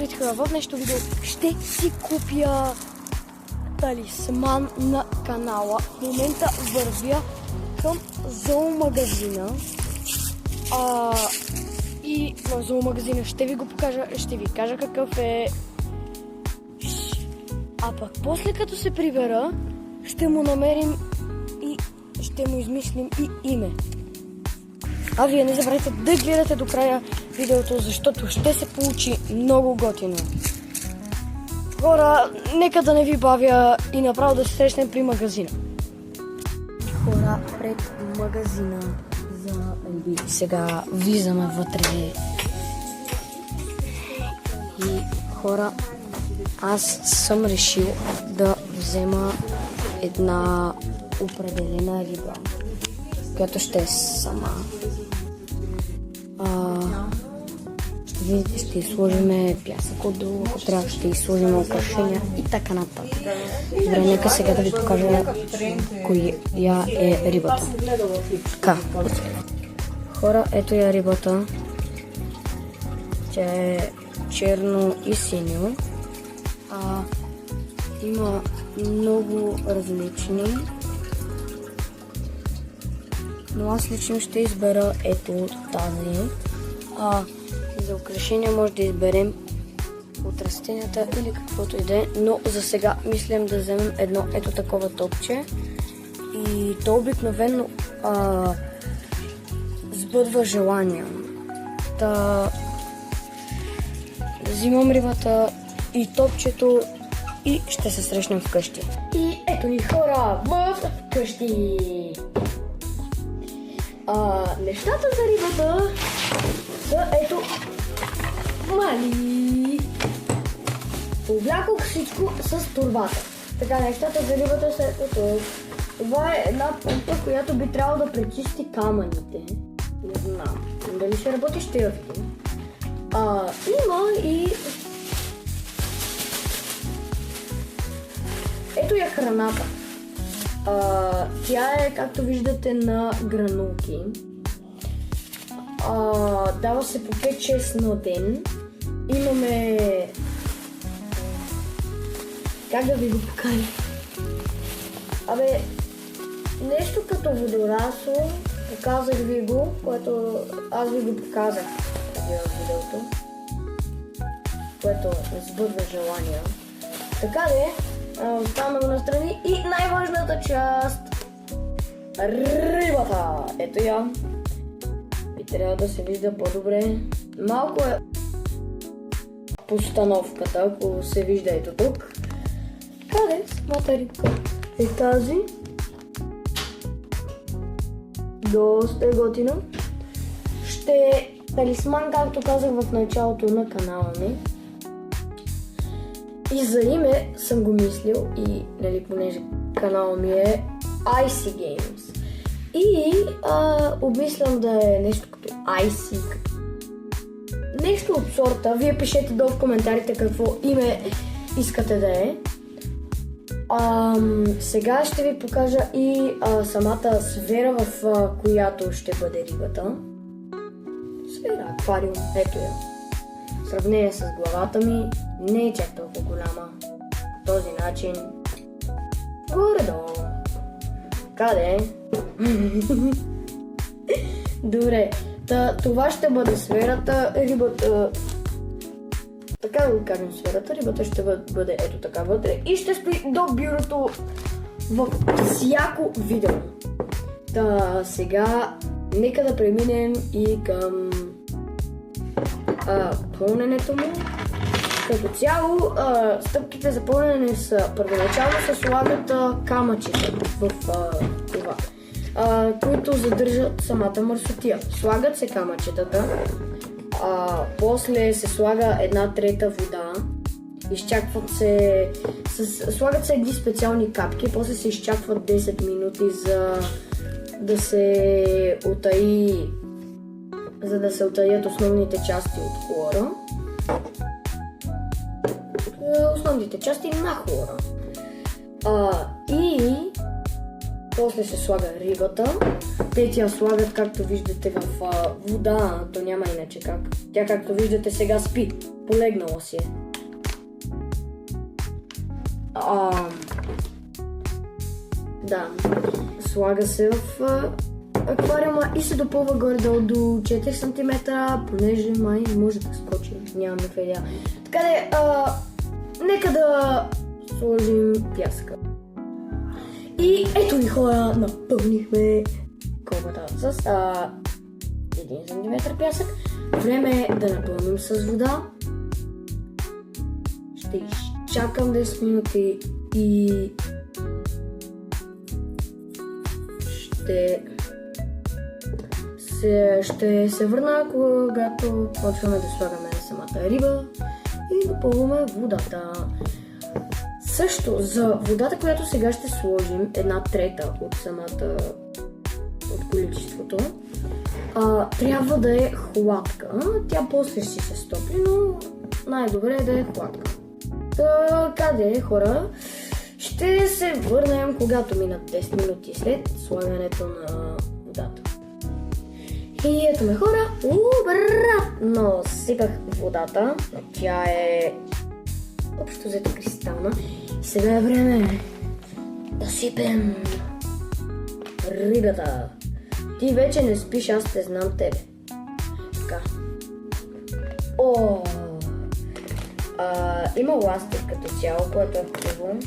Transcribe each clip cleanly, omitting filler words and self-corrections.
видите в днешното видео, ще си купя талисман на канала. В момента вървя към зоомагазина. И в зоомагазина ще ви го покажа, ще ви кажа какъв е. А пък после като се прибера, ще му намерим и ще му измислим и име. А вие не забравяйте да гледате до края видеото, защото ще се получи много готино. Хора, нека да не ви бавя и направо да се срещнем при магазина. Хора, пред магазина за риби. Сега влизаме вътре. И хора, аз съм решил да взема една определена риба, която ще е сама. Ще видите, ще изсложим пясък отдолу, ако трябва ще изсложим украшения и така нататък. Добре, нека сега да ви покажа коя е рибата. Така. Хора, ето я рибата. Тя е черно и синьо. Има много различни. Но аз лично ще избера ето тази. За украшения може да изберем от растенията или каквото и да е, но за сега мислям да вземем едно ето такова топче. И то обикновено сбъдва желания. Взимам рибата и топчето и ще се срещнем вкъщи. И ето ни хора вкъщи. Нещата за рибата са ето мали. Облякох всичко с турбата. Така, нещата за рибата са ето тук. Това е една помпа, която би трябвало да пречисти камъните. Не знам. Дали ще работи, ще я видим. Има и ето я храната. Тя е, както виждате, на гранулки. Дава се по 5-6 на ден. Имаме... Как да ви го покажа? Нещо като водорасло. Показах ви го, което аз ви го показах в видеото. Което сбъдва желания. Така де, оставаме го настрани и най-важната част. Рибата! Ето я. И трябва да се вижда по-добре. Малко е постановката, ако се вижда ето тук. Къде самата рибка е тази? Доста е готина. Ще е талисман, както казах в началото на канала ми. И за име съм го мислил и, нали, понеже канала ми е Icy Games. И обмислям да е нещо като Icy. Нещо от сорта. Вие пишете долу в коментарите какво име искате да е. Сега ще ви покажа и самата сфера, в която ще бъде рибата. Сфера, аквариум, ето я. В сравнение с главата ми не е чак толкова голяма. По този начин горе-долу. Къде? Добре, това ще бъде сферата, рибата, така да го кажем сферата, рибата ще бъде ето така вътре и ще стои до бюрото във всяко видео. Сега нека да преминем и към пълненето му. Като цяло, стъпките за пълнене са първоначално се слагат камъчета в това, които задържат самата мърсотия. Слагат се камъчетата, после се слага 1/3 вода, изчакват се, слагат се едни специални капки, после се изчакват 10 минути за да се утаят основните части от хлора. Основните части на хлора. И После се слага рибата. Те ти я слагат, както виждате, в вода. То няма иначе как. Тя, както виждате, сега спи. Полегнала си е. Да. Слага се в аквариума и се допълва горе-долу до 4 см, понеже май може да скочи. Нямам никаква идея. Така де, нека да сложим пясъка. И ето ви хора, напълнихме колбата с 1 см пясък. Време е да напълним с вода. Ще изчакам 10 минути и ще се върна, когато почваме да слагаме самата риба и допълваме водата. Също за водата, която сега ще сложим, 1/3 от количеството, трябва да е хладка. Тя после си се стопли, но най-добре е да е хладка. Така де, хора, ще се върнем, когато минат 10 минути след слагането на водата. И ето ме хора, обратно сипах водата, тя е общо взето кристална. И сега е време да сипем рибата. Ти вече не спиш, аз те знам тебе. Така. Има ластик като цяло, което е хубаво.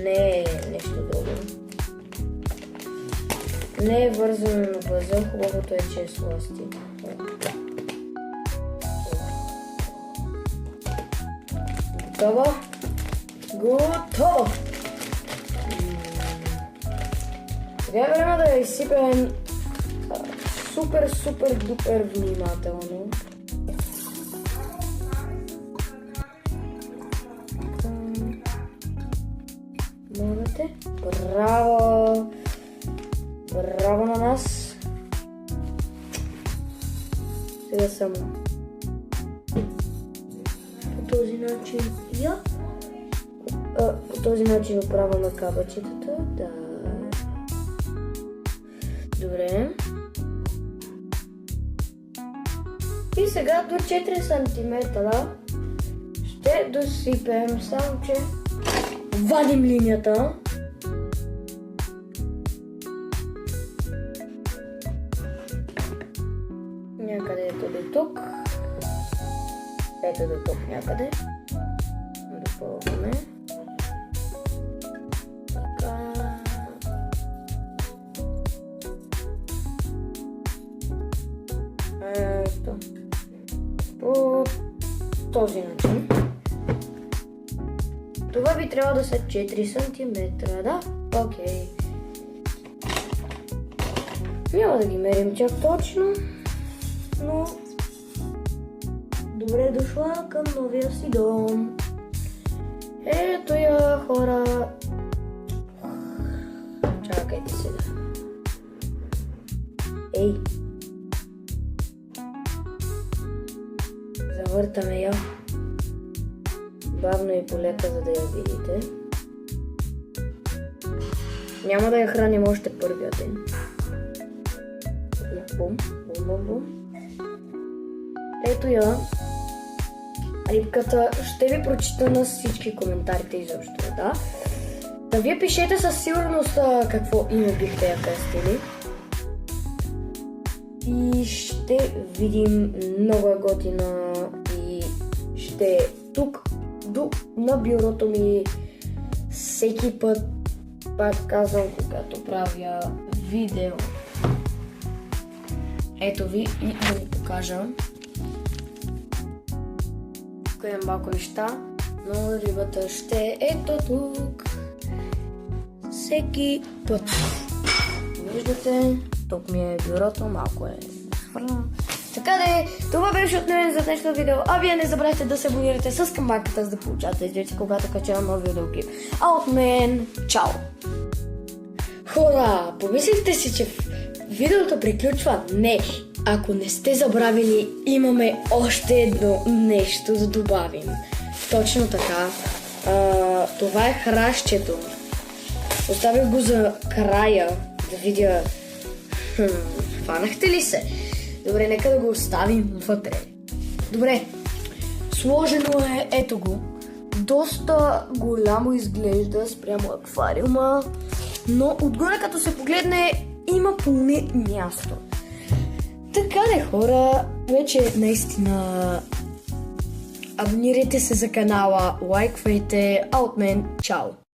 Не е нещо друго. Не е вързано на възел, хубавото е, че е с ластик. Готово? Готово! Сега е време да я изсипем супер дупер внимателно. Можете? Браво! Браво на нас! Сега само по този начин по този начин оправяме кабачетата. Да. Добре. И сега до 4 см ще досипем, само че вадим линията. Някъде ето до тук. Ето до тук някъде. Допълваме. Така. Ето. По този начин. Това би трябвало да са 4 см, да? Окей. Няма да ги мерим чак точно, но добре дошла към новия си дом. Ето я, хора. Чакайте сега. Ей! Завъртаме я. Бавно и полека, за да я видите. Няма да я храним още първия ден. Бум, бум, бум, бум. Ето я. Рибката ще ви прочита на всички коментарите изобщо, да? Да вие пишете със сигурност какво име бихте я кръстили. И ще видим много готина и ще тук на бюрото ми всеки път, пак казвам, когато правя видео. Ето ви и да ви покажа. Тук имам малко неща, но рибата ще е ето тук. Всеки път. Виждате, тук ми е бюрото, малко е свърнало. Така де, това беше от мен за днешното видео. А вие не забравяйте да се абонирате с камбанката, за да получавате известия, когато качвам нови видеоклип. А от мен, чао! Хора, помислихте си, че видеото приключва? Не! Ако не сте забравили, имаме още едно нещо да добавим. Точно така. Това е хращето. Оставих го за края Да видя... Хванахте ли се? Добре, нека да го оставим вътре. Добре, сложено е, ето го. Доста голямо изглежда спрямо аквариума, но отгоре като се погледне има поне място. Така де, хора, вече наистина абонирайте се за канала, лайквайте, а от мен чао!